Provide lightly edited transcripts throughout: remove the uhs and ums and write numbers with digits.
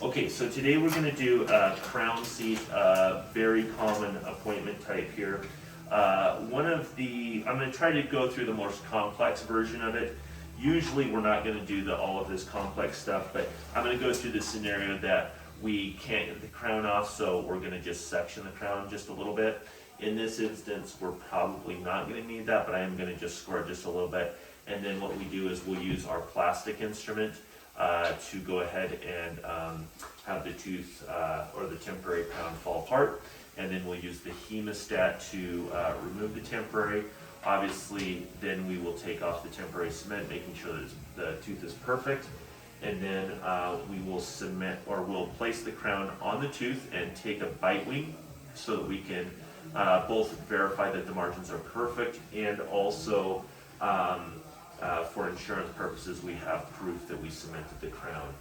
Okay, so today we're going to do a crown seat, very common appointment type here. I'm going to try to go through the most complex version of it. Usually we're not going to do all of this complex stuff, but I'm going to go through the scenario that we can't get the crown off, so we're going to just section the crown just a little bit. In this instance, we're probably not going to need that, but I am going to just score it just a little bit. And then what we do is we'll use our plastic instrument to go ahead and have the tooth or the temporary crown fall apart. And then we'll use the hemostat to remove the temporary. Obviously, then we will take off the temporary cement, making sure that the tooth is perfect. And then we will cement, or we'll place the crown on the tooth and take a bite wing so that we can both verify that the margins are perfect, and also for insurance purposes, we have proof that we cemented the crown.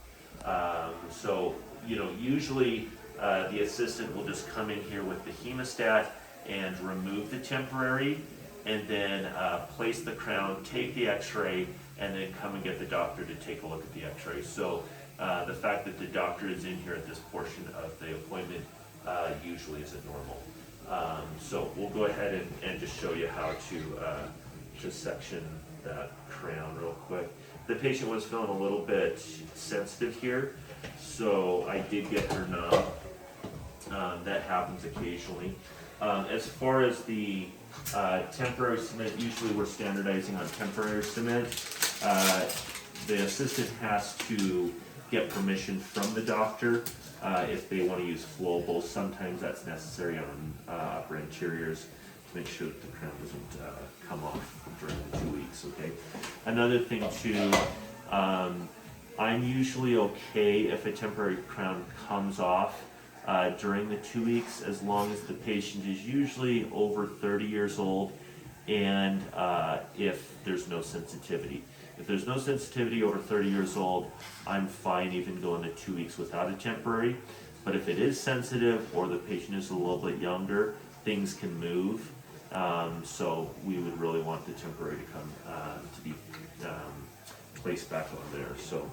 So, usually the assistant will just come in here with the hemostat and remove the temporary, and then place the crown, take the x-ray, and then come and get the doctor to take a look at the x-ray. So the fact that the doctor is in here at this portion of the appointment usually isn't normal. So we'll go ahead and just show you how to section that crown real quick. The patient was feeling a little bit sensitive here, so I did get her numb. That happens occasionally. As far as the temporary cement, usually we're standardizing on temporary cement. The assistant has to get permission from the doctor if they want to use flowables. Sometimes that's necessary on upper anteriors to make sure that the crown doesn't come off during the 2 weeks, okay? Another thing too, I'm usually okay if a temporary crown comes off during the 2 weeks, as long as the patient is usually over 30 years old and if there's no sensitivity. If there's no sensitivity over 30 years old, I'm fine even going to 2 weeks without a temporary. But if it is sensitive or the patient is a little bit younger, things can move. So we would really want the temporary to come to be placed back on there. So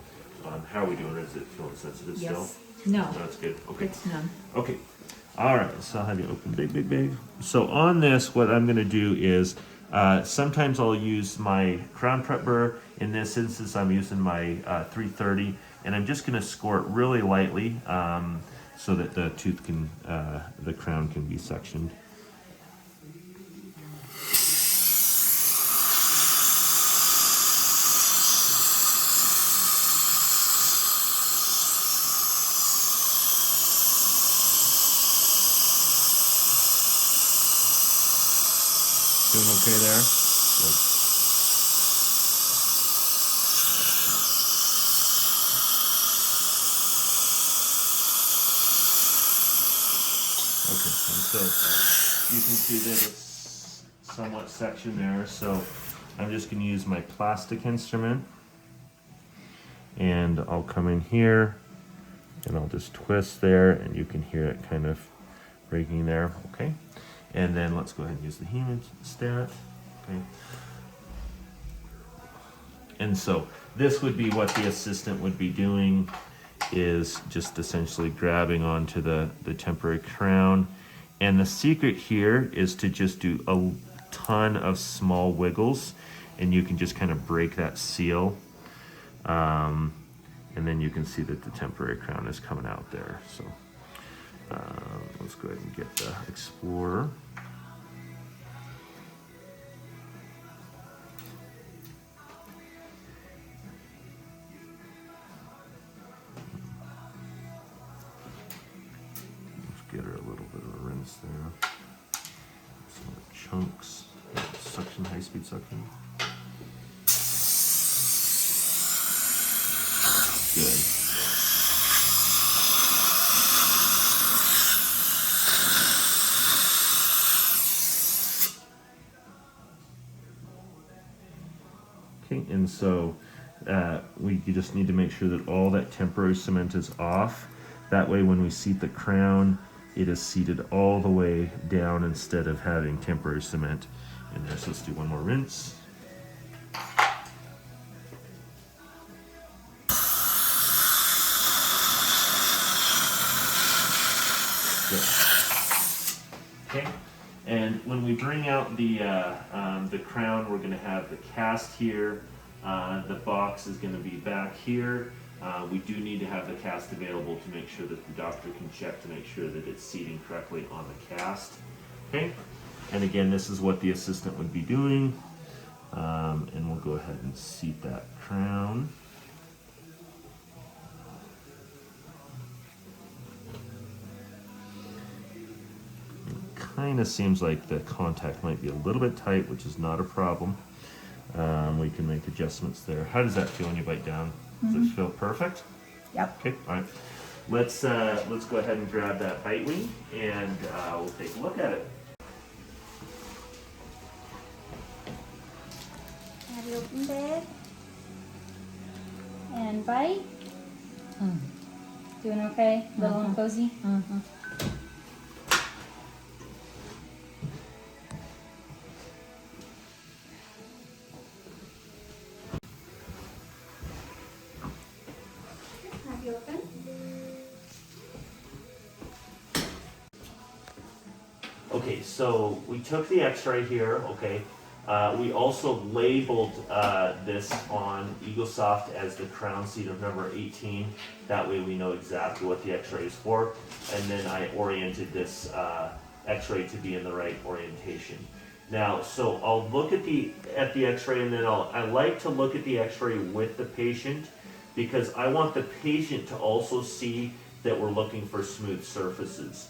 how are we doing? Is it feeling sensitive still? Yes. No. That's good. Okay. It's none. Okay. All right. So I'll have you open big. So on this, what I'm going to do is sometimes I'll use my crown prep burr. In this instance, I'm using my 330, and I'm just going to score it really lightly so that the tooth can, the crown can be sectioned. Doing okay there? Good. Okay, and so you can see that it's somewhat sectioned there. So I'm just going to use my plastic instrument, and I'll come in here and I'll just twist there, and you can hear it kind of breaking there. Okay. And then let's go ahead and use the hemostat. Okay. And so this would be what the assistant would be doing, is just essentially grabbing onto the temporary crown. And the secret here is to just do a ton of small wiggles, and you can just kind of break that seal. And then you can see that the temporary crown is coming out there. So let's go ahead and get the Explorer. Let's get her a little bit of a rinse there. Some chunks, suction, high-speed suction. Good. And so you just need to make sure that all that temporary cement is off. That way when we seat the crown, it is seated all the way down instead of having temporary cement in there. So let's do one more rinse. Okay, and when we bring out the crown, we're going to have the cast here. The box is going to be back here. We do need to have the cast available to make sure that the doctor can check to make sure that it's seating correctly on the cast. Okay, and again, this is what the assistant would be doing. And we'll go ahead and seat that crown. Kind of seems like the contact might be a little bit tight, which is not a problem. We can make adjustments there. How does that feel when you bite down? Does it feel perfect? Yep. Okay, all right. Let's go ahead and grab that bite wing, and we'll take a look at it. Have you opened it? And bite? Doing okay? Little and cozy? Have you opened? Okay, so we took the x-ray here, okay. We also labeled this on EagleSoft as the crown seat of number 18. That way we know exactly what the x-ray is for. And then I oriented this x-ray to be in the right orientation. Now, so I'll look at the x-ray, and then I like to look at the x-ray with the patient, because I want the patient to also see that we're looking for smooth surfaces.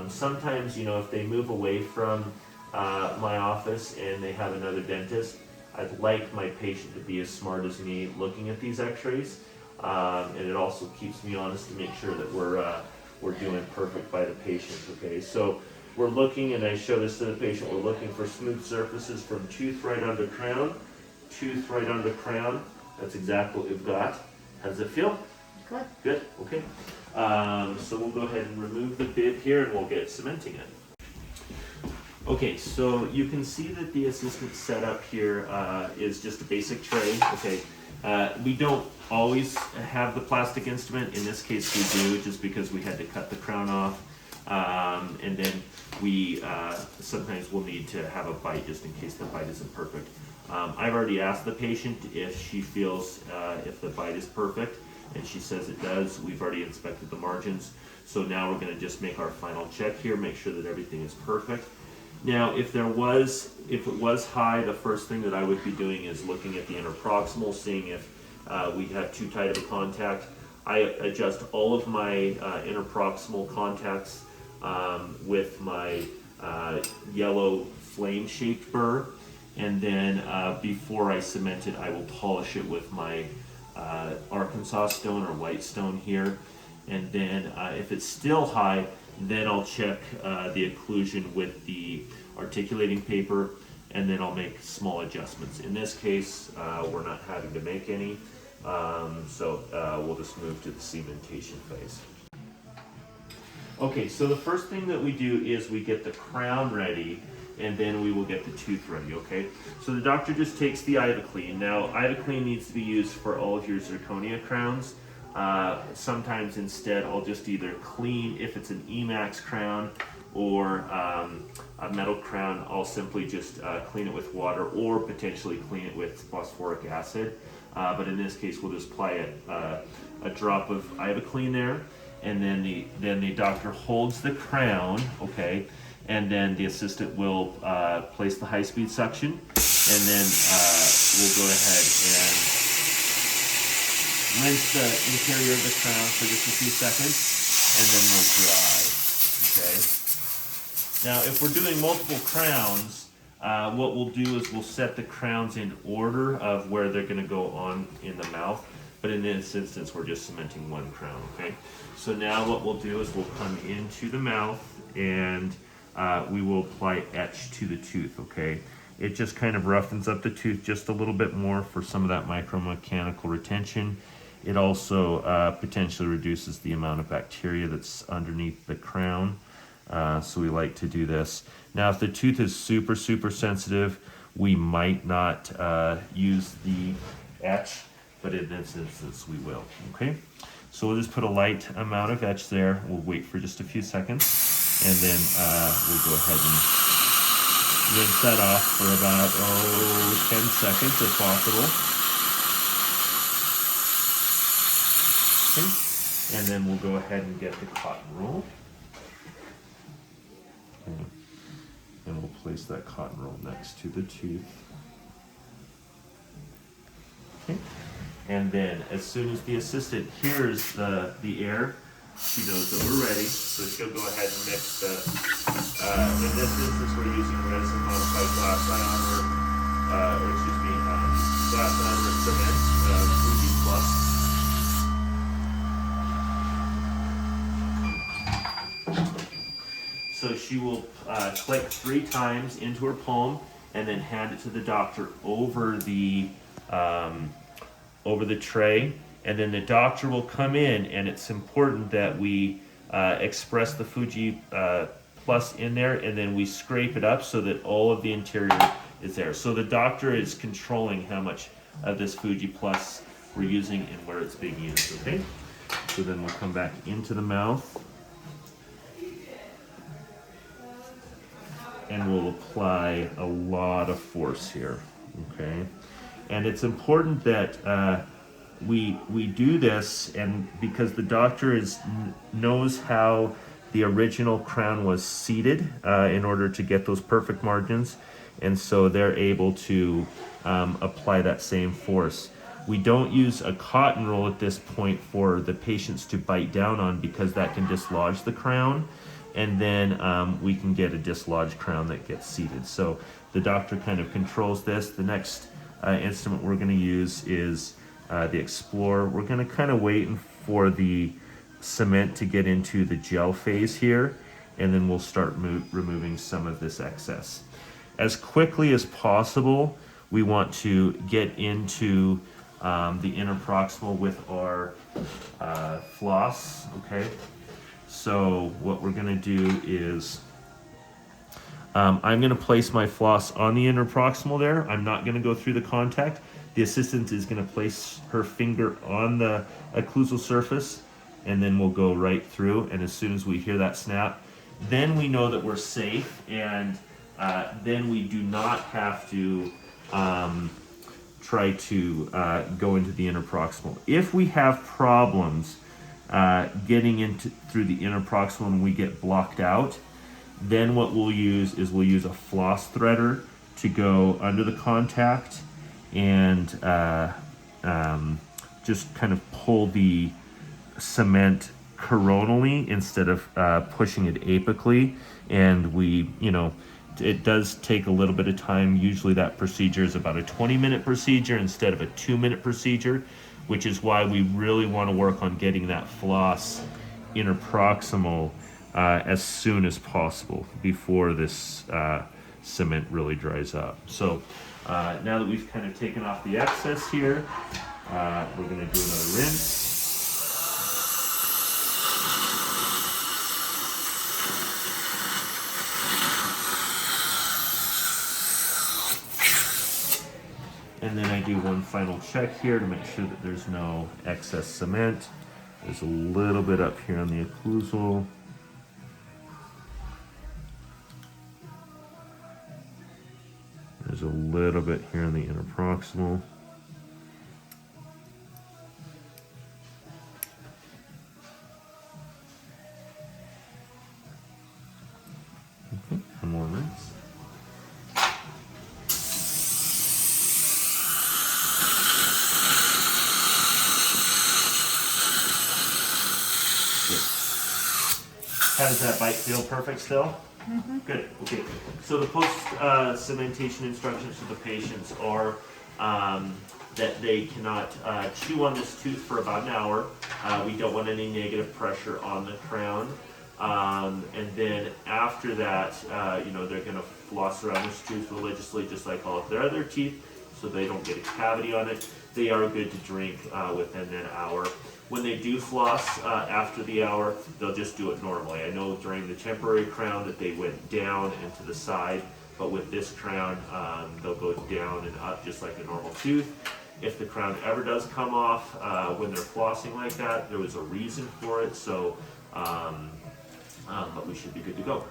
Sometimes, you know, if they move away from my office and they have another dentist, I'd like my patient to be as smart as me looking at these x-rays, and it also keeps me honest to make sure that we're doing perfect by the patient. Okay, so we're looking, and I show this to the patient, we're looking for smooth surfaces from tooth right under crown, tooth right under crown. That's exactly what we've got. How does it feel? Good. Good, okay. So we'll go ahead and remove the bit here, and we'll get cementing it. Okay, so you can see that the assistant setup here is just a basic tray. Okay, we don't always have the plastic instrument. In this case we do, just because we had to cut the crown off. And then we sometimes will need to have a bite just in case the bite isn't perfect. I've already asked the patient if she feels if the bite is perfect, and she says it does. We've already inspected the margins, so now we're going to just make our final check here, make sure that everything is perfect. Now, if it was high, the first thing that I would be doing is looking at the interproximal, seeing if we have too tight of a contact. I adjust all of my interproximal contacts with my yellow flame-shaped burr, and then before I cement it, I will polish it with my Arkansas stone or white stone here. And then if it's still high, then I'll check the occlusion with the articulating paper, and then I'll make small adjustments. In this case, we're not having to make any, so we'll just move to the cementation phase. Okay, so the first thing that we do is we get the crown ready, and then we will get the tooth ready, okay? So the doctor just takes the Ivoclean. Now, Ivoclean needs to be used for all of your zirconia crowns. Sometimes instead I'll just either clean, if it's an Emax crown or a metal crown, I'll simply just clean it with water, or potentially clean it with phosphoric acid. But in this case, we'll just apply a drop of Ivoclean there, and then the doctor holds the crown, okay, and then the assistant will place the high-speed suction, and then we'll go ahead and rinse the interior of the crown for just a few seconds, and then we'll dry, okay? Now, if we're doing multiple crowns, what we'll do is we'll set the crowns in order of where they're gonna go on in the mouth, but in this instance, we're just cementing one crown, okay? So now what we'll do is we'll come into the mouth, and we will apply etch to the tooth, okay? It just kind of roughens up the tooth just a little bit more for some of that micromechanical retention. It also potentially reduces the amount of bacteria that's underneath the crown. So we like to do this. Now, if the tooth is super, super sensitive, we might not use the etch, but in this instance, we will, okay? So we'll just put a light amount of etch there. We'll wait for just a few seconds. And then we'll go ahead and rinse that off for about 10 seconds if possible. Okay. And then we'll go ahead and get the cotton roll. Okay. And we'll place that cotton roll next to the tooth. Okay. And then as soon as the assistant hears the air, she knows that we're ready, so she'll go ahead and mix the, in this instance we're using resin modified glass ionomer, glass ionomer cement, Fuji Plus. So she will click 3 times into her palm and then hand it to the doctor over the tray. And then the doctor will come in, and it's important that we express the Fuji Plus in there, and then we scrape it up so that all of the interior is there. So the doctor is controlling how much of this Fuji Plus we're using and where it's being used, okay? So then we'll come back into the mouth, and we'll apply a lot of force here, okay? And it's important that we do this, and because the doctor knows how the original crown was seated in order to get those perfect margins, and so they're able to apply that same force. We don't use a cotton roll at this point for the patients to bite down on, because that can dislodge the crown, and then we can get a dislodged crown that gets seated. So the doctor kind of controls this. The next instrument we're going to use is the Explorer. We're going to kind of wait for the cement to get into the gel phase here, and then we'll start removing some of this excess. As quickly as possible, we want to get into the interproximal with our floss, okay? So what we're going to do is I'm going to place my floss on the interproximal there. I'm not going to go through the contact. The assistant is going to place her finger on the occlusal surface, and then we'll go right through. And as soon as we hear that snap, then we know that we're safe, and then we do not have to try to go into the interproximal. If we have problems getting through the interproximal and we get blocked out, then what we'll use is we'll use a floss threader to go under the contact and just kind of pull the cement coronally instead of pushing it apically. And it does take a little bit of time. Usually that procedure is about a 20-minute procedure instead of a 2-minute procedure, which is why we really want to work on getting that floss interproximal as soon as possible before this cement really dries up. So now that we've kind of taken off the excess here, we're going to do another rinse. And then I do one final check here to make sure that there's no excess cement. There's a little bit up here on the occlusal. There's a little bit here on the interproximal. Okay, one more rinse. How does that bite feel? Perfect still? Mm-hmm. Good. Okay. So the post-cementation instructions to the patients are that they cannot chew on this tooth for about an hour. We don't want any negative pressure on the crown. And then after that, they're going to floss around this tooth religiously, just like all of their other teeth, so they don't get a cavity on it. They are good to drink within an hour. When they do floss after the hour, they'll just do it normally. I know during the temporary crown that they went down and to the side, but with this crown, they'll go down and up just like a normal tooth. If the crown ever does come off when they're flossing like that, there was a reason for it. So, but we should be good to go.